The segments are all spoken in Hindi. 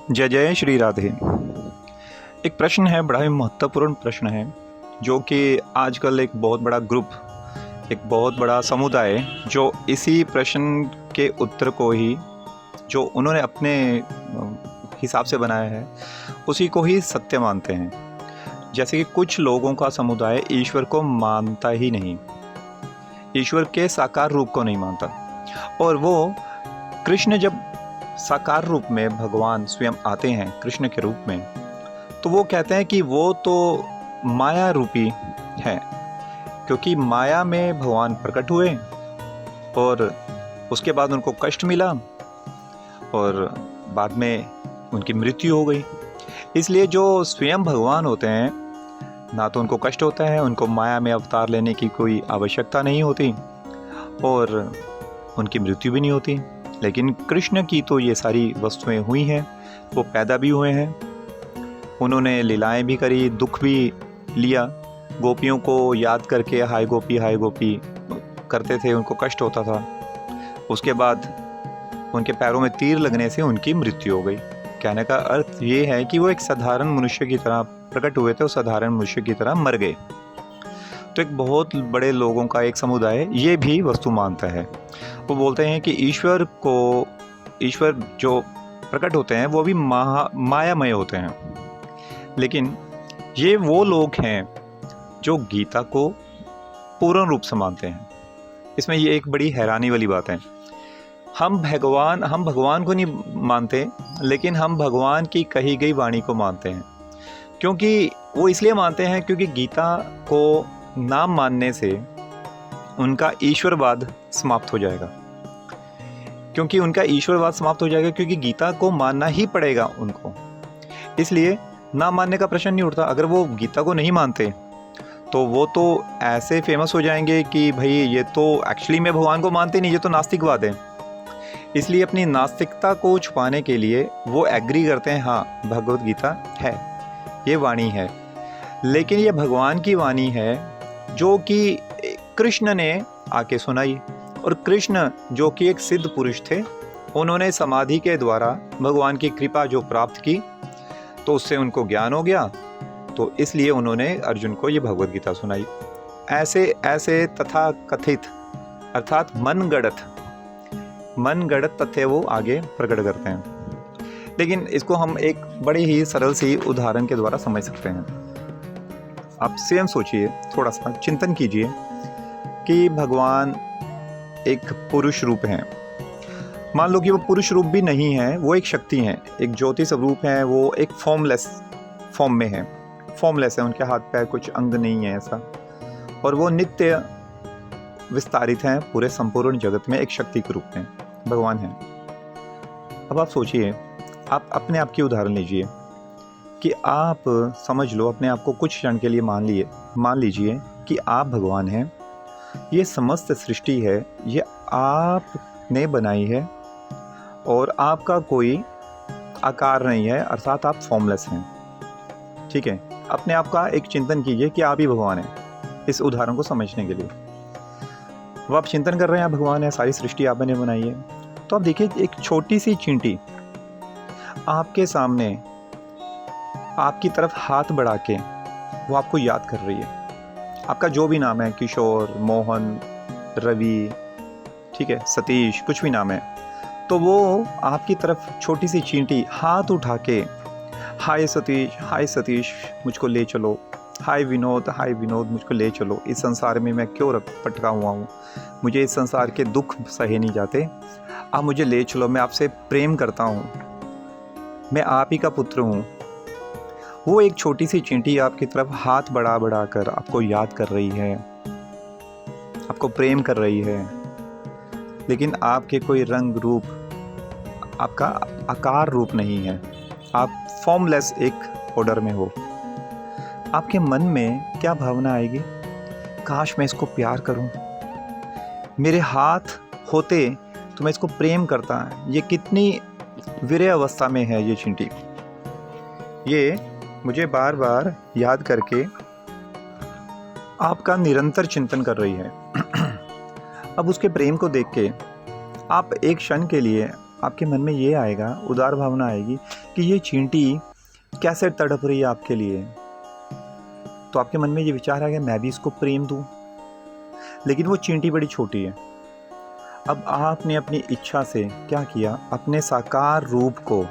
जय जय श्री राधे। एक प्रश्न है, बड़ा ही महत्वपूर्ण प्रश्न है, जो कि आजकल एक बहुत बड़ा ग्रुप, एक बहुत बड़ा समुदाय जो इसी प्रश्न के उत्तर को ही, जो उन्होंने अपने हिसाब से बनाया है, उसी को ही सत्य मानते हैं। जैसे कि कुछ लोगों का समुदाय ईश्वर को मानता ही नहीं, ईश्वर के साकार रूप को नहीं मानता। और वो कृष्ण जब साकार रूप में भगवान स्वयं आते हैं कृष्ण के रूप में, तो वो कहते हैं कि वो तो माया रूपी है, क्योंकि माया में भगवान प्रकट हुए और उसके बाद उनको कष्ट मिला और बाद में उनकी मृत्यु हो गई। इसलिए जो स्वयं भगवान होते हैं, ना तो उनको कष्ट होता है, उनको माया में अवतार लेने की कोई आवश्यकता नहीं होती और उनकी मृत्यु भी नहीं होती। लेकिन कृष्ण की तो ये सारी वस्तुएं हुई हैं, वो पैदा भी हुए हैं, उन्होंने लीलाएं भी करी, दुख भी लिया, गोपियों को याद करके हाय गोपी करते थे, उनको कष्ट होता था। उसके बाद उनके पैरों में तीर लगने से उनकी मृत्यु हो गई। कहने का अर्थ ये है कि वो एक साधारण मनुष्य की तरह प्रकट हुए थे और साधारण मनुष्य की तरह मर गए। तो एक बहुत बड़े लोगों का एक समुदाय ये भी वस्तु मानता है। वो बोलते हैं कि ईश्वर जो प्रकट होते हैं वो भी मायामय होते हैं। लेकिन ये वो लोग हैं जो गीता को पूर्ण रूप से मानते हैं। इसमें ये एक बड़ी हैरानी वाली बात है। हम भगवान को नहीं मानते, लेकिन हम भगवान की कही गई वाणी को मानते हैं। क्योंकि वो इसलिए मानते हैं क्योंकि गीता को ना मानने से उनका ईश्वरवाद समाप्त हो जाएगा। क्योंकि गीता को मानना ही पड़ेगा उनको, इसलिए ना मानने का प्रश्न नहीं उठता। अगर वो गीता को नहीं मानते तो वो तो ऐसे फेमस हो जाएंगे कि भाई ये तो एक्चुअली में भगवान को मानते नहीं, ये तो नास्तिकवाद है। इसलिए अपनी नास्तिकता को छुपाने के लिए वो एग्री करते हैं, हाँ भगवत गीता है, ये वाणी है, लेकिन ये भगवान की वाणी है जो कि कृष्ण ने आके सुनाई। और कृष्ण जो कि एक सिद्ध पुरुष थे, उन्होंने समाधि के द्वारा भगवान की कृपा जो प्राप्त की, तो उससे उनको ज्ञान हो गया, तो इसलिए उन्होंने अर्जुन को ये भगवत गीता सुनाई। ऐसे तथा कथित अर्थात मनगढ़ंत तथ्य वो आगे प्रकट करते हैं। लेकिन इसको हम एक बड़ी ही सरल सी उदाहरण के द्वारा समझ सकते हैं। आप स्वयं सोचिए, थोड़ा सा चिंतन कीजिए कि भगवान एक पुरुष रूप हैं। मान लो कि वो पुरुष रूप भी नहीं है, वो एक शक्ति हैं, एक ज्योति स्वरूप है, वो एक फॉर्मलेस है, उनके हाथ पैर कुछ अंग नहीं है ऐसा, और वो नित्य विस्तारित हैं पूरे संपूर्ण जगत में, एक शक्ति के रूप में भगवान हैं। अब आप सोचिए, आप अपने आप की उदाहरण लीजिए कि आप समझ लो, अपने आप को कुछ क्षण के लिए मान लीजिए कि आप भगवान हैं। ये समस्त सृष्टि है, ये आपने बनाई है और आपका कोई आकार नहीं है, अर्थात आप फॉर्मलेस हैं। ठीक है, अपने आप का एक चिंतन कीजिए कि आप ही भगवान हैं। इस उदाहरण को समझने के लिए वो आप चिंतन कर रहे हैं, भगवान है, सारी सृष्टि आपने बनाई है। तो आप देखिए, एक छोटी सी चींटी आपके सामने आपकी तरफ हाथ बढ़ा के वो आपको याद कर रही है। आपका जो भी नाम है, किशोर, मोहन, रवि, ठीक है, सतीश, कुछ भी नाम है, तो वो आपकी तरफ छोटी सी चींटी हाथ उठा के हाय सतीश मुझको ले चलो, हाय विनोद मुझको ले चलो, इस संसार में मैं क्यों पटका हुआ हूँ, मुझे इस संसार के दुख सहे नहीं जाते, आप मुझे ले चलो, मैं आपसे प्रेम करता हूँ, मैं आप ही का पुत्र हूँ। वो एक छोटी सी चींटी आपकी तरफ हाथ बढ़ा कर आपको याद कर रही है, आपको प्रेम कर रही है। लेकिन आपके कोई रंग रूप, आपका आकार रूप नहीं है, आप फॉर्मलेस एक ऑर्डर में हो। आपके मन में क्या भावना आएगी? काश मैं इसको प्यार करूं, मेरे हाथ होते तो मैं इसको प्रेम करता। ये कितनी वीर्य अवस्था में है ये चींटी, ये मुझे बार बार याद करके आपका निरंतर चिंतन कर रही है। अब उसके प्रेम को देख के आप एक क्षण के लिए आपके मन में ये आएगा, उदार भावना आएगी कि ये चींटी कैसे तड़प रही है आपके लिए। तो आपके मन में ये विचार आएगा मैं भी इसको प्रेम दूं। लेकिन वो चींटी बड़ी छोटी है। अब आपने अपनी इच्छा से क्या किया, अपने साकार रूप को,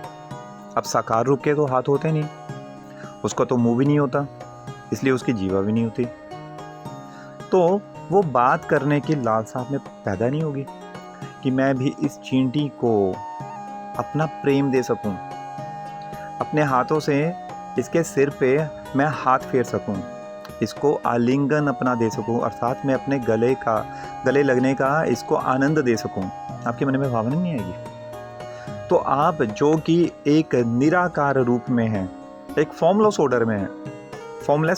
अब साकार रूप के तो हाथ होते नहीं, उसका तो मुंह भी नहीं होता, इसलिए उसकी जीवा भी नहीं होती, तो वो बात करने की लालसा आप में पैदा नहीं होगी कि मैं भी इस चींटी को अपना प्रेम दे सकूं, अपने हाथों से इसके सिर पे मैं हाथ फेर सकूं, इसको आलिंगन अपना दे सकूं, अर्थात मैं अपने गले लगने का इसको आनंद दे सकूं। आपके मन में भावना नहीं आएगी। तो आप जो कि एक निराकार रूप में हैं, एक फॉर्मलेस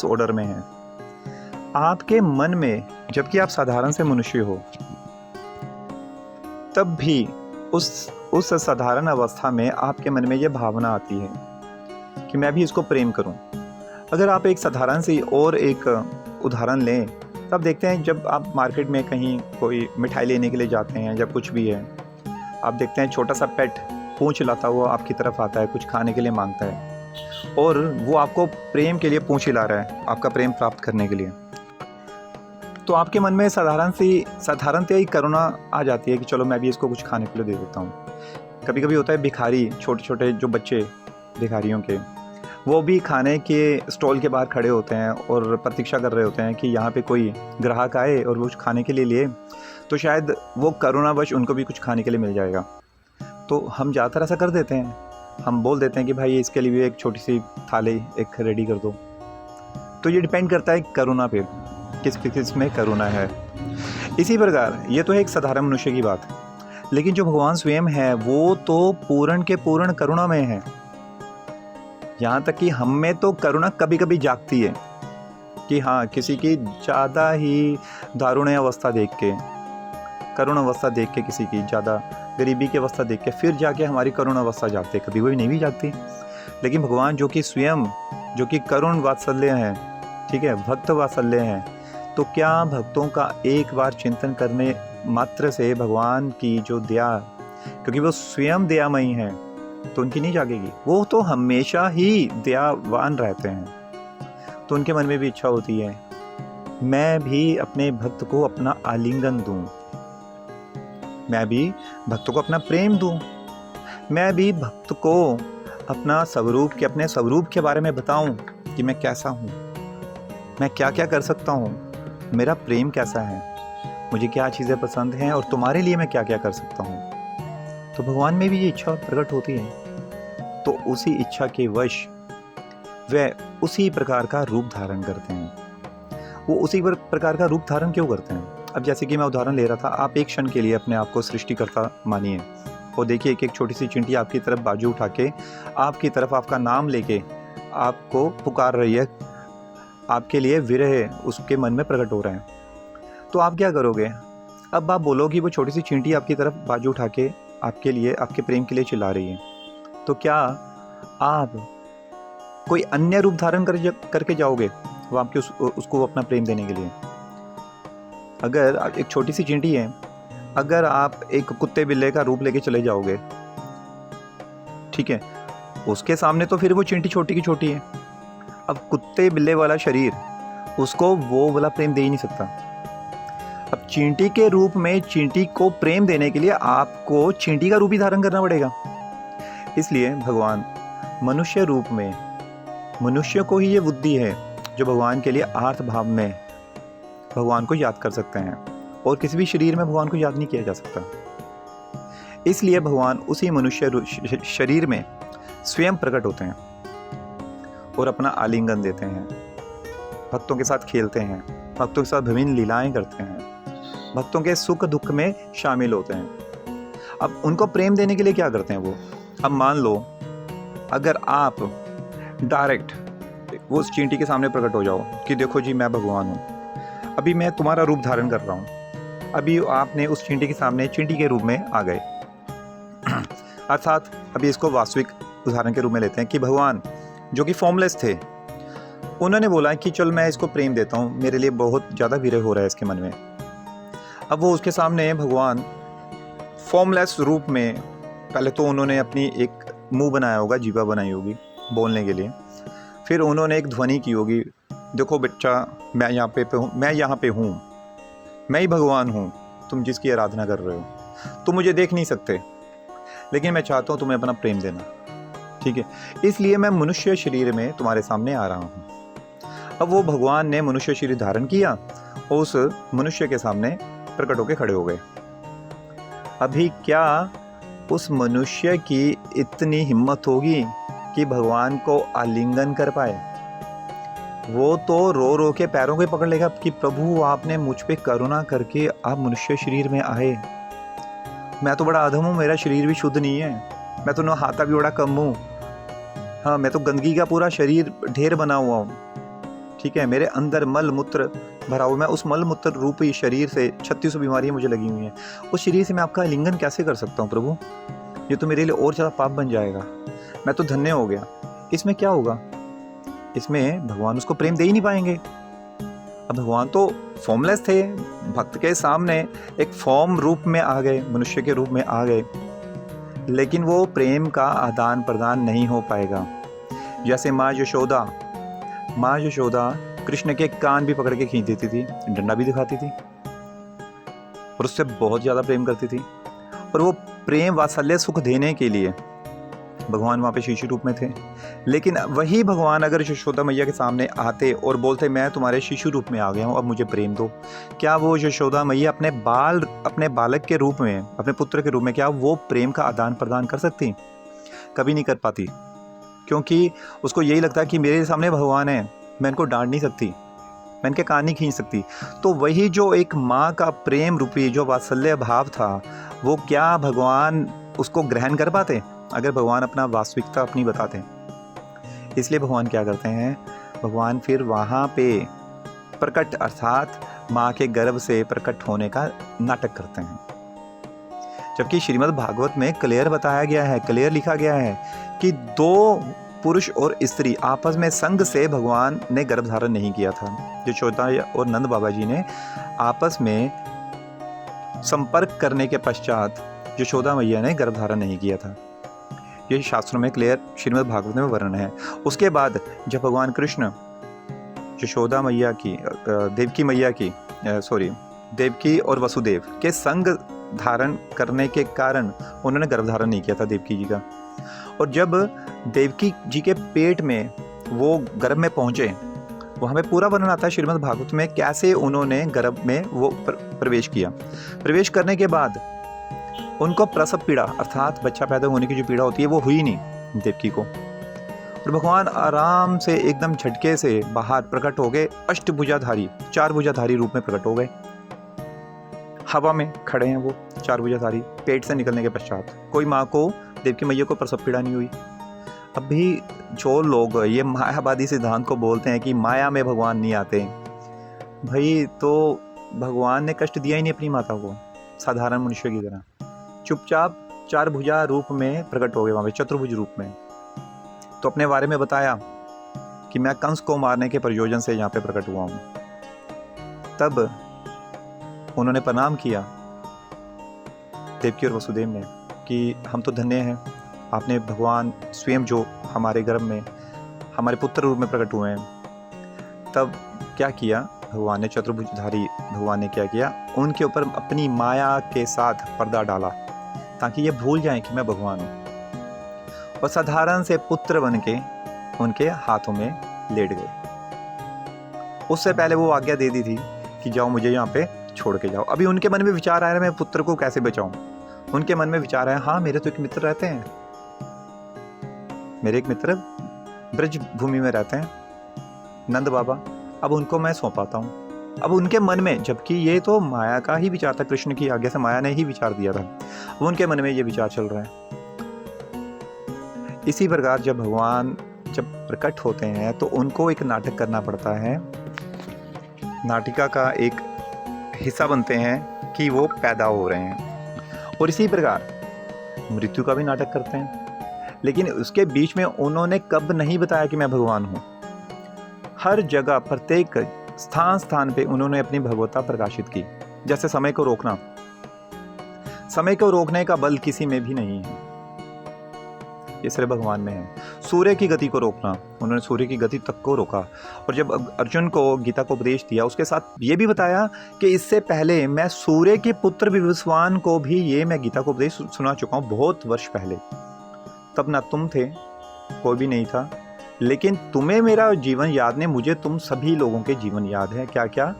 ऑर्डर में हैं, आपके मन में, जबकि आप साधारण से मनुष्य हो, तब भी उस साधारण अवस्था में आपके मन में ये भावना आती है कि मैं भी इसको प्रेम करूं। अगर आप एक साधारण सी और एक उदाहरण लें, तब देखते हैं जब आप मार्केट में कहीं कोई मिठाई लेने के लिए जाते हैं, जब कुछ भी है, आप देखते हैं छोटा सा पेट पूंछ हिलाता हुआ आपकी तरफ आता है, कुछ खाने के लिए मांगता है, और वो आपको प्रेम के लिए पूंछ हिला रहा है, आपका प्रेम प्राप्त करने के लिए। तो आपके मन में साधारणतया ही करुणा आ जाती है कि चलो मैं भी इसको कुछ खाने के लिए दे देता हूँ। कभी कभी होता है भिखारी, छोटे छोटे जो बच्चे भिखारियों के, वो भी खाने के स्टॉल के बाहर खड़े होते हैं और प्रतीक्षा कर रहे होते हैं कि यहाँ पे कोई ग्राहक आए और वो कुछ खाने के लिए लिए, तो शायद वो करुणावश उनको भी कुछ खाने के लिए मिल जाएगा। तो हम ज़्यादातर ऐसा कर देते हैं, हम बोल देते हैं कि भाई इसके लिए भी एक छोटी सी थाली एक रेडी कर दो। तो ये डिपेंड करता है करुणा पे, किस में करुणा है। इसी प्रकार ये तो है एक साधारण मनुष्य की बात, लेकिन जो भगवान स्वयं है वो तो पूर्ण के पूर्ण करुणा में है। यहाँ तक कि हम में तो करुणा कभी कभी जागती है कि हाँ, किसी की ज़्यादा ही दारुण अवस्था देख के, करुण अवस्था देख के, किसी की ज़्यादा गरीबी की अवस्था देख के फिर जाके हमारी करुण अवस्था जागती है। कभी कोई नहीं भी जागती, लेकिन भगवान जो कि स्वयं जो कि करुण वात्सल्य हैं, ठीक है, भक्त वात्सल्य हैं, तो क्या भक्तों का एक बार चिंतन करने मात्र से भगवान की जो दया, क्योंकि वो स्वयं दयामयी हैं, तो उनकी नहीं जागेगी, वो तो हमेशा ही दयावान रहते हैं। तो उनके मन में भी इच्छा होती है मैं भी अपने भक्त को अपना आलिंगन दूं, मैं भी भक्त को अपना प्रेम दूं, मैं भी भक्त को अपने स्वरूप के बारे में बताऊं कि मैं कैसा हूं, मैं क्या क्या कर सकता हूं, मेरा प्रेम कैसा है, मुझे क्या चीज़ें पसंद हैं और तुम्हारे लिए मैं क्या क्या कर सकता हूं। तो भगवान में भी ये इच्छा प्रकट होती है। तो उसी इच्छा के वश वे उसी प्रकार का रूप धारण करते हैं। वो उसी प्रकार का रूप धारण क्यों करते हैं? अब जैसे कि मैं उदाहरण ले रहा था, आप एक क्षण के लिए अपने आप को सृष्टिकर्ता मानिए और देखिए एक छोटी सी चींटी आपकी तरफ बाजू उठा के, आपकी तरफ आपका नाम लेके आपको पुकार रही है, आपके लिए विरह उसके मन में प्रकट हो रहे हैं। तो आप क्या करोगे? अब आप बोलो कि वो छोटी सी चींटी आपकी तरफ बाजू उठा के आपके लिए, आपके प्रेम के लिए चिल्ला रही है, तो क्या आप कोई अन्य रूप धारण करके जाओगे वो आपके उसको अपना प्रेम देने के लिए? अगर एक छोटी सी चींटी है, अगर आप एक कुत्ते बिल्ले का रूप लेके चले जाओगे, ठीक है, उसके सामने तो फिर वो चींटी छोटी की छोटी है। अब कुत्ते बिल्ले वाला शरीर उसको वो वाला प्रेम दे ही नहीं सकता। अब चींटी के रूप में चींटी को प्रेम देने के लिए आपको चींटी का रूप ही धारण करना पड़ेगा। इसलिए भगवान मनुष्य रूप में, मनुष्य को ही ये बुद्धि है जो भगवान के लिए आर्त भाव में भगवान को याद कर सकते हैं, और किसी भी शरीर में भगवान को याद नहीं किया जा सकता। इसलिए भगवान उसी मनुष्य शरीर में स्वयं प्रकट होते हैं और अपना आलिंगन देते हैं, भक्तों के साथ खेलते हैं, भक्तों के साथ विभिन्न लीलाएं करते हैं, भक्तों के सुख दुख में शामिल होते हैं। अब उनको प्रेम देने के लिए क्या करते हैं वो? अब मान लो अगर आप डायरेक्ट वो उस चींटी के सामने प्रकट हो जाओ कि देखो जी मैं भगवान हूँ, अभी मैं तुम्हारा रूप धारण कर रहा हूँ, अभी आपने उस चींटी के सामने चींटी के रूप में आ गए। अर्थात अभी इसको वास्तविक उदाहरण के रूप में लेते हैं कि भगवान जो कि फॉर्मलेस थे, उन्होंने बोला कि चल मैं इसको प्रेम देता हूँ, मेरे लिए बहुत ज़्यादा विरह हो रहा है इसके मन में। अब वो उसके सामने भगवान फॉर्मलेस रूप में पहले तो उन्होंने अपनी एक मुंह बनाया होगा, जीभा बनाई होगी बोलने के लिए। फिर उन्होंने एक ध्वनि की होगी, देखो बच्चा मैं यहाँ पे हूँ, मैं यहाँ पे हूँ, मैं ही भगवान हूँ, तुम जिसकी आराधना कर रहे हो। तुम मुझे देख नहीं सकते, लेकिन मैं चाहता हूँ तुम्हें अपना प्रेम देना, ठीक है? इसलिए मैं मनुष्य शरीर में तुम्हारे सामने आ रहा हूँ। अब वो भगवान ने मनुष्य शरीर धारण किया और उस मनुष्य के सामने प्रकट होकर खड़े हो गए। अभी क्या उस मनुष्य की इतनी हिम्मत होगी कि भगवान को आलिंगन कर पाए? वो तो रो रो के पैरों के पकड़ लेगा कि प्रभु आपने मुझ पे करुणा करके आप मनुष्य शरीर में आए। मैं तो बड़ा अधम हूँ, मेरा शरीर भी शुद्ध नहीं है, मैं तो नहाता भी बड़ा कम हूँ, हाँ मैं तो गंदगी का पूरा शरीर ढेर बना हुआ हूँ, ठीक है? मेरे अंदर मल मूत्र भरा हुआ, मैं उस मल मूत्र रूपी शरीर से 36 बीमारियाँ मुझे लगी हुई हैं। उस शरीर से मैं आपका आलिंगन कैसे कर सकता हूँ प्रभु? ये तो मेरे लिए और ज़्यादा पाप बन जाएगा। मैं तो धन्य हो गया। इसमें क्या होगा? इसमें भगवान उसको प्रेम दे ही नहीं पाएंगे। अब भगवान तो फॉर्मलेस थे, भक्त के सामने एक फॉर्म रूप में आ गए, मनुष्य के रूप में आ गए, लेकिन वो प्रेम का आदान प्रदान नहीं हो पाएगा। जैसे माँ यशोदा कृष्ण के कान भी पकड़ के खींच देती थी, डंडा भी दिखाती थी और उससे बहुत ज़्यादा प्रेम करती थी। और वो प्रेम वात्सल्य सुख देने के लिए भगवान वहाँ पे शिशु रूप में थे। लेकिन वही भगवान अगर यशोदा मैया के सामने आते और बोलते मैं तुम्हारे शिशु रूप में आ गया हूँ, अब मुझे प्रेम दो, क्या वो यशोदा मैया अपने बालक के रूप में, अपने पुत्र के रूप में, क्या वो प्रेम का आदान प्रदान कर सकती? कभी नहीं कर पाती, क्योंकि उसको यही लगता है कि मेरे सामने भगवान है, मैं इनको डांट नहीं सकती, मैं इनके कान नहीं खींच सकती। तो वही जो एक माँ का प्रेम रूपी जो वात्सल्य भाव था, वो क्या भगवान उसको ग्रहण कर पाते अगर भगवान अपना वास्तविकता अपनी बताते? इसलिए भगवान क्या करते हैं, भगवान फिर वहाँ पे प्रकट अर्थात माँ के गर्भ से प्रकट होने का नाटक करते हैं। जबकि श्रीमद् भागवत में क्लियर बताया गया है, क्लियर लिखा गया है कि 2 पुरुष और स्त्री आपस में संग से भगवान ने गर्भ धारण नहीं किया था। यशोदा और नंद बाबा जी ने आपस में संपर्क करने के पश्चात यशोदा मैया ने गर्भ धारण नहीं किया था। ये शास्त्रों में क्लियर श्रीमद् भागवत में वर्णन है। उसके बाद जब भगवान कृष्ण यशोदा मैया की देवकी और वसुदेव के संग धारण करने के कारण उन्होंने गर्भ धारण नहीं किया था देवकी जी का। और जब देवकी जी के पेट में वो गर्भ में पहुँचे, वहाँ पे पूरा वर्णन आता है श्रीमद् भागवत में कैसे उन्होंने गर्भ में वो प्रवेश किया। प्रवेश करने के बाद उनको प्रसव पीड़ा अर्थात बच्चा पैदा होने की जो पीड़ा होती है वो हुई नहीं देवकी को। और भगवान आराम से एकदम झटके से बाहर प्रकट हो गए, अष्टभुजाधारी 4 भुजाधारी रूप में प्रकट हो गए। हवा में खड़े हैं वो 4 भुजाधारी, पेट से निकलने के पश्चात कोई माँ को, देवकी मैया को प्रसव पीड़ा नहीं हुई। अभी जो लोग ये मायावादी सिद्धांत को बोलते हैं कि माया में भगवान नहीं आते, भाई तो भगवान ने कष्ट दिया ही नहीं अपनी माता को, साधारण मनुष्य की तरह चुपचाप 4 भुजा रूप में प्रकट हो गए वहाँ पे, चतुर्भुज रूप में। तो अपने बारे में बताया कि मैं कंस को मारने के प्रयोजन से यहाँ पे प्रकट हुआ हूँ। तब उन्होंने प्रणाम किया देवकी और वसुदेव ने कि हम तो धन्य हैं, आपने भगवान स्वयं जो हमारे गर्भ में हमारे पुत्र रूप में प्रकट हुए हैं। तब क्या किया भगवान ने, चतुर्भुजधारी भगवान ने क्या किया, उनके ऊपर अपनी माया के साथ पर्दा डाला ताकि ये भूल जाएं कि मैं भगवान हूँ, और साधारण से पुत्र बन के उनके हाथों में लेट गए। उससे पहले वो आज्ञा दे दी थी कि जाओ मुझे यहाँ पे छोड़ के जाओ। अभी उनके मन में विचार आया मैं पुत्र को कैसे बचाऊं। उनके मन में विचार आया, हाँ मेरे तो एक मित्र रहते हैं, मेरे एक मित्र ब्रज भूमि में रहते हैं नंद बाबा, अब उनको मैं सौंपाता हूँ। अब उनके मन में, जबकि ये तो माया का ही विचार था, कृष्ण की आज्ञा से माया ने ही विचार दिया था, अब उनके मन में ये विचार चल रहा है। इसी प्रकार जब भगवान जब प्रकट होते हैं तो उनको एक नाटक करना पड़ता है, नाटिका का एक हिस्सा बनते हैं कि वो पैदा हो रहे हैं। और इसी प्रकार मृत्यु का भी नाटक करते हैं, लेकिन उसके बीच में उन्होंने कब नहीं बताया कि मैं भगवान हूँ। हर जगह प्रत्येक स्थान पे उन्होंने अपनी भगवत्ता प्रकाशित की। जैसे समय को रोकना, समय को रोकने का बल किसी में भी नहीं है, ये सिर्फ भगवान में है। सूर्य की गति को रोकना, उन्होंने सूर्य की गति तक को रोका। और जब अर्जुन को गीता को उपदेश दिया, उसके साथ ये भी बताया कि इससे पहले मैं सूर्य के पुत्र विवस्वान को भी ये मैं गीता को उपदेश सुना चुका हूँ बहुत वर्ष पहले। तब ना तुम थे, कोई भी नहीं था, लेकिन तुम्हें मेरा जीवन याद नहीं, मुझे तुम सभी लोगों के जीवन याद है। क्या क्या,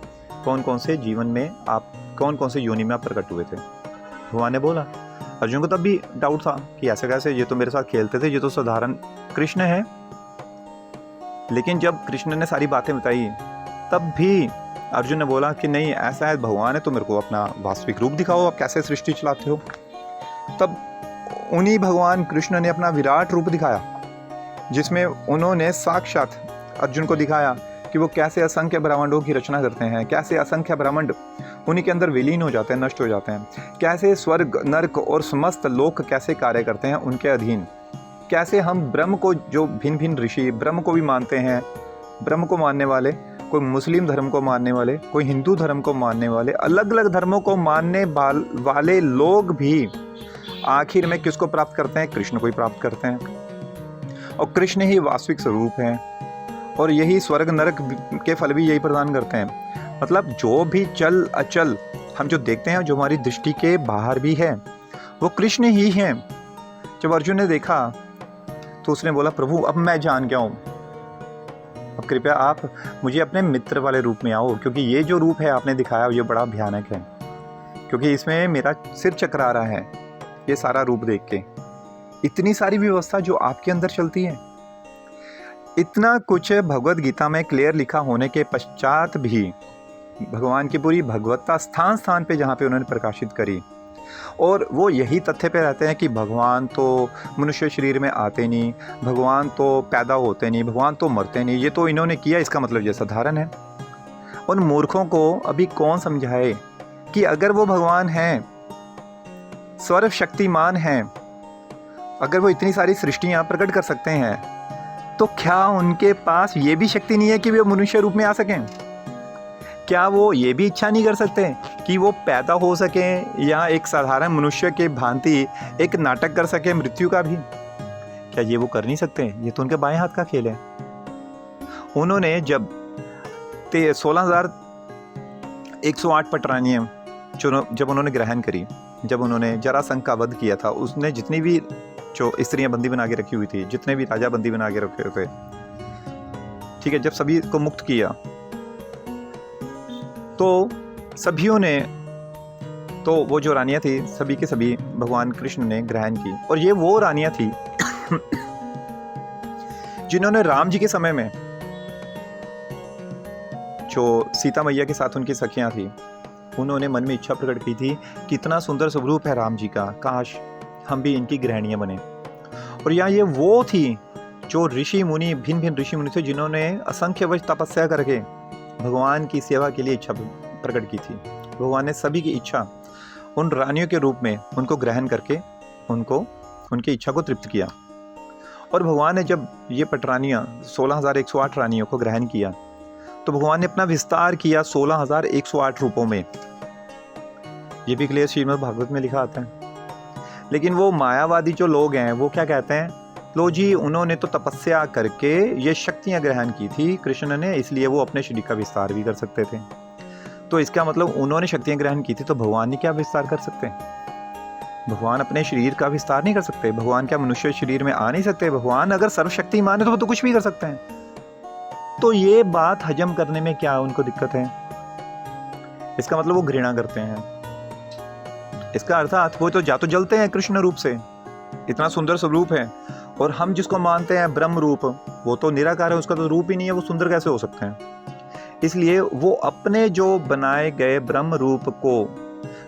कौन कौन से जीवन में आप, कौन कौन से योनि में आप प्रकट हुए थे। भगवान ने बोला। अर्जुन को तब भी डाउट था कि ऐसे कैसे, ये तो मेरे साथ खेलते थे, ये तो साधारण कृष्ण है। लेकिन जब कृष्ण ने सारी बातें बताई, तब भी अर्जुन ने बोला कि नहीं, ऐसा है, भगवान है तो मेरे को अपना वास्तविक रूप दिखाओ, आप कैसे सृष्टि चलाते हो। तब उन्हीं भगवान कृष्ण ने अपना विराट रूप दिखाया, जिसमें उन्होंने साक्षात अर्जुन को दिखाया कि वो कैसे असंख्य ब्रह्मांडों की रचना करते हैं, कैसे असंख्य ब्रह्मांड उन्हीं के अंदर विलीन हो जाते हैं, नष्ट हो जाते हैं, कैसे स्वर्ग नरक और समस्त लोक कैसे कार्य करते हैं उनके अधीन, कैसे हम ब्रह्म को, जो भिन्न भिन्न ऋषि ब्रह्म को भी मानते हैं, ब्रह्म को मानने वाले, कोई मुस्लिम धर्म को मानने वाले, कोई हिंदू धर्म को मानने वाले, अलग अलग धर्मों को मानने वाले लोग भी आखिर में किसको प्राप्त करते हैं, कृष्ण को ही प्राप्त करते हैं। और कृष्ण ही वास्तविक स्वरूप है, और यही स्वर्ग नरक के फल भी यही प्रदान करते हैं। मतलब जो भी चल अचल हम जो देखते हैं, जो हमारी दृष्टि के बाहर भी है, वो कृष्ण ही हैं। जब अर्जुन ने देखा तो उसने बोला, प्रभु अब मैं जान गया हूँ, अब कृपया आप मुझे अपने मित्र वाले रूप में आओ, क्योंकि ये जो रूप है आपने दिखाया ये बड़ा भयानक है, क्योंकि इसमें मेरा सिर चकरा रहा है ये सारा रूप देख के। इतनी सारी व्यवस्था जो आपके अंदर चलती है, इतना कुछ भगवत गीता में क्लियर लिखा होने के पश्चात भी भगवान की पूरी भगवत्ता स्थान स्थान पे जहाँ पे उन्होंने प्रकाशित करी, और वो यही तथ्य पे रहते हैं कि भगवान तो मनुष्य शरीर में आते नहीं, भगवान तो पैदा होते नहीं, भगवान तो मरते नहीं, ये तो इन्होंने किया, इसका मतलब ये साधारण है। उन मूर्खों को अभी कौन समझाए कि अगर वो भगवान हैं, सर्वशक्तिमान हैं, अगर वो इतनी सारी सृष्टियाँ प्रकट कर सकते हैं, तो क्या उनके पास ये भी शक्ति नहीं है कि वे मनुष्य रूप में आ सकें? क्या वो ये भी इच्छा नहीं कर सकते कि वो पैदा हो सकें या एक साधारण मनुष्य के भांति एक नाटक कर सके मृत्यु का भी? क्या ये वो कर नहीं सकते? ये तो उनके बाएं हाथ का खेल है। उन्होंने जब 16,108 पटरानियां जब उन्होंने ग्रहण करी, जब उन्होंने जरासंध का वध किया था, उसने जितनी भी जो स्त्रियां बंदी बना के रखी हुई थी, जितने भी राजा बंदी बना के रखे हुए थे, ठीक है, जब सभी को मुक्त किया तो सभियों ने, तो वो जो रानियां थी सभी के सभी भगवान कृष्ण ने ग्रहण की। और ये वो रानियां थी जिन्होंने राम जी के समय में, जो सीता मैया के साथ उनकी सखियां थी, उन्होंने मन में इच्छा प्रकट की थी कि इतना सुंदर स्वरूप है राम जी का, काश हम भी इनकी गृहणियां बने। और यहाँ ये वो थी जो ऋषि मुनि, भिन्न भिन्न ऋषि मुनि थे, जिन्होंने असंख्य वर्ष तपस्या करके भगवान की सेवा के लिए इच्छा प्रकट की थी। भगवान ने सभी की इच्छा उन रानियों के रूप में उनको ग्रहण करके उनको उनकी इच्छा को तृप्त किया। और भगवान ने जब ये पटरानियाँ 16,108 रानियों को ग्रहण किया, तो भगवान ने अपना विस्तार किया 16,108 रूपों में। ये भी क्लियर श्रीमद् भागवत में लिखा आता है। लेकिन वो मायावादी जो लोग हैं वो क्या कहते हैं, लो जी उन्होंने तो तपस्या करके ये शक्तियां ग्रहण की थी कृष्ण ने, इसलिए वो अपने शरीर का विस्तार भी कर सकते थे। तो इसका मतलब उन्होंने शक्तियां ग्रहण की थी तो भगवान ने क्या विस्तार कर सकते? भगवान अपने शरीर का विस्तार नहीं कर सकते? भगवान क्या मनुष्य शरीर में आ नहीं सकते? भगवान अगर सर्वशक्तिमान है तो वो तो कुछ भी कर सकते हैं। तो ये बात हजम करने में क्या उनको दिक्कत है? इसका मतलब वो घृणा करते हैं। इसका अर्थात वो तो जा तो जलते हैं कृष्ण रूप से, इतना सुंदर स्वरूप है, और हम जिसको मानते हैं ब्रह्म रूप, वो तो निराकार है, उसका तो रूप ही नहीं है, वो सुंदर कैसे हो सकते हैं? इसलिए वो अपने जो बनाए गए ब्रह्म रूप को,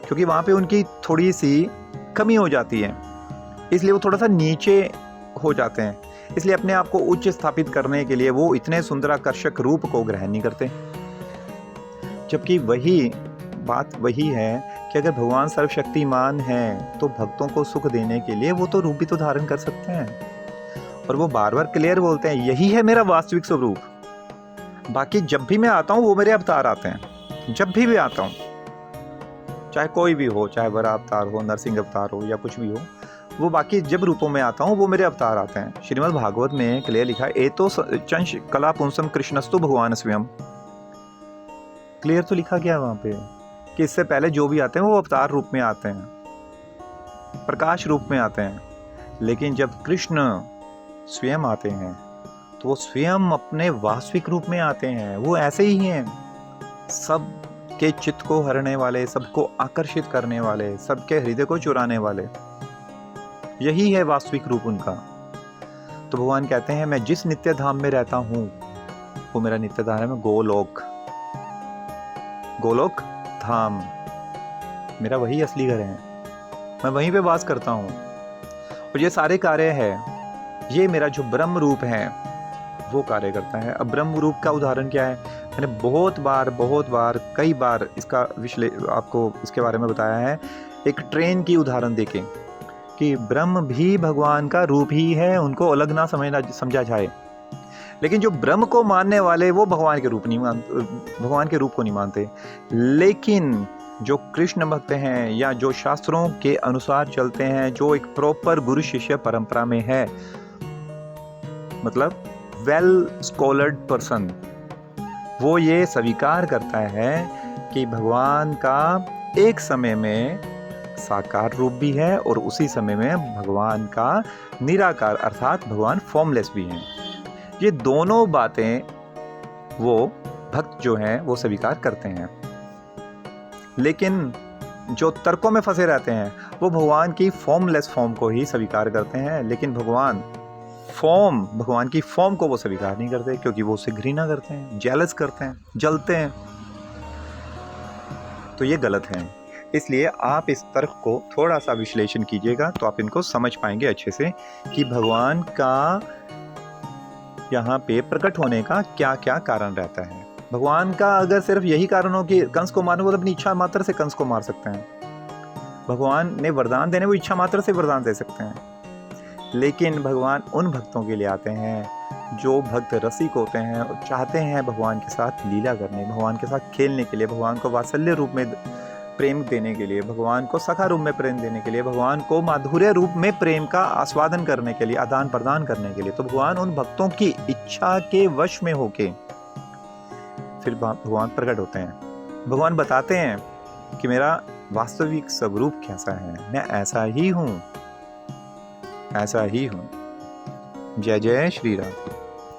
क्योंकि वहाँ पे उनकी थोड़ी सी कमी हो जाती है, इसलिए वो थोड़ा सा नीचे हो जाते हैं, इसलिए अपने आप को उच्च स्थापित करने के लिए वो इतने सुंदराकर्षक रूप को ग्रहण नहीं करते। जबकि वही बात वही है कि अगर भगवान सर्वशक्तिमान है तो भक्तों को सुख देने के लिए वो तो रूप भी तो धारण कर सकते हैं। और वो बार बार क्लियर बोलते हैं, यही है मेरा वास्तविक स्वरूप। बाकी जब भी मैं आता हूँ वो मेरे अवतार आते हैं, जब भी आता हूँ, चाहे कोई भी हो, चाहे वरा अवतार हो, नरसिंह अवतार हो या कुछ भी हो, वो बाकी जब रूपों में आता हूँ वो मेरे अवतार आते हैं। श्रीमद् भागवत में क्लियर लिखा है, एतो चंश कला पुंसम कृष्णस्तु भगवान स्वयं। क्लियर तो लिखा गया है वहाँ पे कि इससे पहले जो भी आते हैं वो अवतार रूप में आते हैं, प्रकाश रूप में आते हैं। लेकिन जब कृष्ण स्वयं आते हैं तो वो स्वयं अपने वास्तविक रूप में आते हैं। वो ऐसे ही हैं, सबके चित्त को हरने वाले, सबको आकर्षित करने वाले, सबके हृदय को चुराने वाले, यही है वास्तविक रूप उनका। तो भगवान कहते हैं मैं जिस नित्य धाम में रहता हूँ वो मेरा नित्य धाम है गोलोक। गोलोक धाम मेरा वही असली घर है, मैं वहीं पे वास करता हूँ। और ये सारे कार्य है, ये मेरा जो ब्रह्म रूप है वो कार्य करता है। अब ब्रह्म रूप का उदाहरण क्या है? मैंने बहुत बार कई बार इसका आपको इसके बारे में बताया है, एक ट्रेन की उदाहरण देके कि ब्रह्म भी भगवान का रूप ही है, उनको अलग ना समझा जाए। लेकिन जो ब्रह्म को मानने वाले वो भगवान के रूप नहीं मानते, भगवान के रूप को नहीं मानते। लेकिन जो कृष्ण भक्त हैं या जो शास्त्रों के अनुसार चलते हैं, जो एक प्रॉपर गुरु शिष्य परंपरा में है, मतलब वेल स्कॉलर्ड पर्सन, वो ये स्वीकार करता है कि भगवान का एक समय में साकार रूप भी है और उसी समय में भगवान का निराकार अर्थात भगवान फॉर्मलेस भी हैं। ये दोनों बातें वो भक्त जो हैं वो स्वीकार करते हैं। लेकिन जो तर्कों में फंसे रहते हैं वो भगवान की फॉर्मलेस फॉर्म को ही स्वीकार करते हैं, लेकिन भगवान की फॉर्म को वो स्वीकार नहीं करते, क्योंकि वो उससे घृणा करते हैं, जेलस करते हैं, जलते हैं। तो ये गलत है। इसलिए आप इस तर्क को थोड़ा सा विश्लेषण कीजिएगा तो आप इनको समझ पाएंगे अच्छे से कि भगवान का यहाँ पे प्रकट होने का क्या क्या कारण रहता है। भगवान का अगर सिर्फ यही कारण हो कि कंस को मारना, वो तो अपनी इच्छा मात्र से कंस को मार सकते हैं। भगवान ने वरदान देने, वो इच्छा मात्र से वरदान दे सकते हैं। लेकिन भगवान उन भक्तों के लिए आते हैं जो भक्त रसिक होते हैं और चाहते हैं भगवान के साथ लीला करने, भगवान के साथ खेलने के लिए, भगवान को वात्सल्य रूप में प्रेम देने के लिए, भगवान को सखा रूप में प्रेम देने के लिए, भगवान को माधुर्य रूप में प्रेम का आस्वादन करने के लिए, आदान प्रदान करने के लिए। तो भगवान उन भक्तों की इच्छा के वश में होके फिर भगवान प्रकट होते हैं। भगवान बताते हैं कि मेरा वास्तविक स्वरूप कैसा है, मैं ऐसा ही हूँ, ऐसा ही हूँ। जय जय श्री राम।